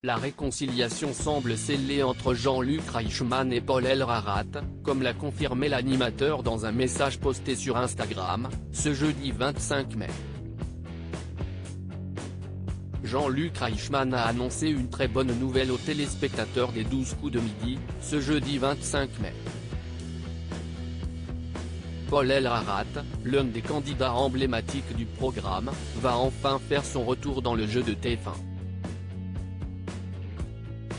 La réconciliation semble scellée entre Jean-Luc Reichmann et Paul Elrarat, comme l'a confirmé l'animateur dans un message posté sur Instagram, ce jeudi 25 mai. Jean-Luc Reichmann a annoncé une très bonne nouvelle aux téléspectateurs des 12 coups de midi, ce jeudi 25 mai. Paul Elrarat, l'un des candidats emblématiques du programme, va enfin faire son retour dans le jeu de TF1.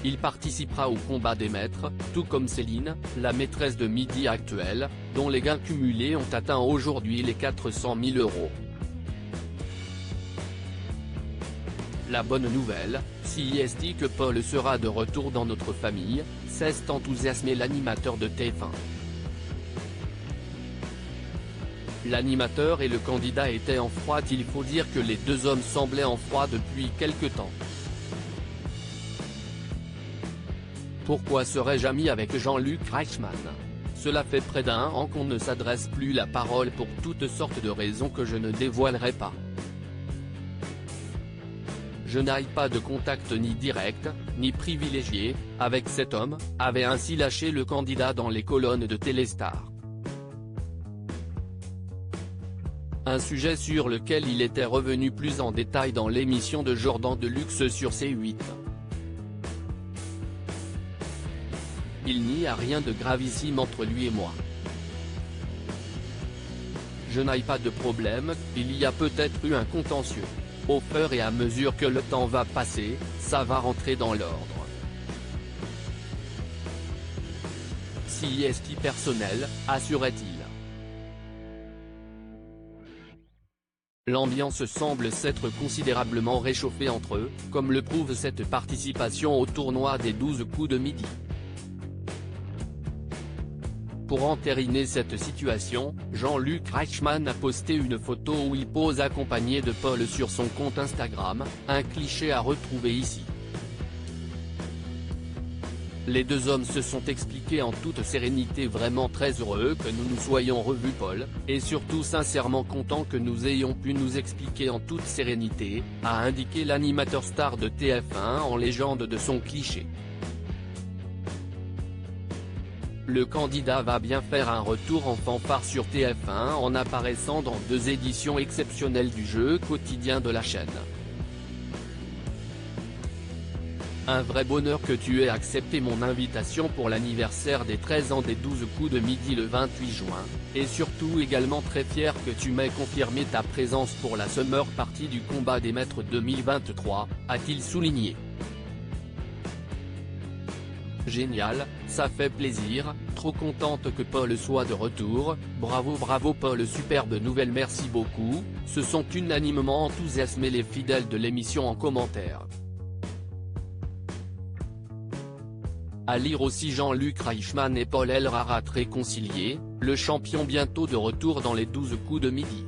Il participera au combat des maîtres, tout comme Céline, la maîtresse de midi actuelle, dont les gains cumulés ont atteint aujourd'hui les 400 000 €. La bonne nouvelle, si est que Paul sera de retour dans notre famille, s'est enthousiasmé l'animateur de TF1. L'animateur et le candidat étaient en froid. Il faut dire que les deux hommes semblaient en froid depuis quelque temps. Pourquoi serais-je ami avec Jean-Luc Reichmann? Cela fait près d'un an qu'on ne s'adresse plus la parole pour toutes sortes de raisons que je ne dévoilerai pas. Je n'ai pas de contact ni direct, ni privilégié, avec cet homme, avait ainsi lâché le candidat dans les colonnes de Téléstar. Un sujet sur lequel il était revenu plus en détail dans l'émission de Jordan Deluxe sur C8. Il n'y a rien de gravissime entre lui et moi. Je n'ai pas de problème, il y a peut-être eu un contentieux. Au fur et à mesure que le temps va passer, ça va rentrer dans l'ordre. Si est personnel, assurait-il. L'ambiance semble s'être considérablement réchauffée entre eux, comme le prouve cette participation au tournoi des 12 coups de midi. Pour entériner cette situation, Jean-Luc Reichmann a posté une photo où il pose accompagné de Paul sur son compte Instagram, un cliché à retrouver ici. Les deux hommes se sont expliqués en toute sérénité, vraiment très heureux que nous nous soyons revus Paul, et surtout sincèrement content que nous ayons pu nous expliquer en toute sérénité, a indiqué l'animateur star de TF1 en légende de son cliché. Le candidat va bien faire un retour en fanfare sur TF1 en apparaissant dans 2 éditions exceptionnelles du jeu quotidien de la chaîne. Un vrai bonheur que tu aies accepté mon invitation pour l'anniversaire des 13 ans des 12 coups de midi le 28 juin, et surtout également très fier que tu m'aies confirmé ta présence pour la Summer Party du combat des maîtres 2023, a-t-il souligné. Génial, ça fait plaisir, trop contente que Paul soit de retour, bravo Paul, superbe nouvelle, merci beaucoup, se sont unanimement enthousiasmés les fidèles de l'émission en commentaire. À lire aussi Jean-Luc Reichmann et Paul Elrarat réconciliés, le champion bientôt de retour dans les 12 coups de midi.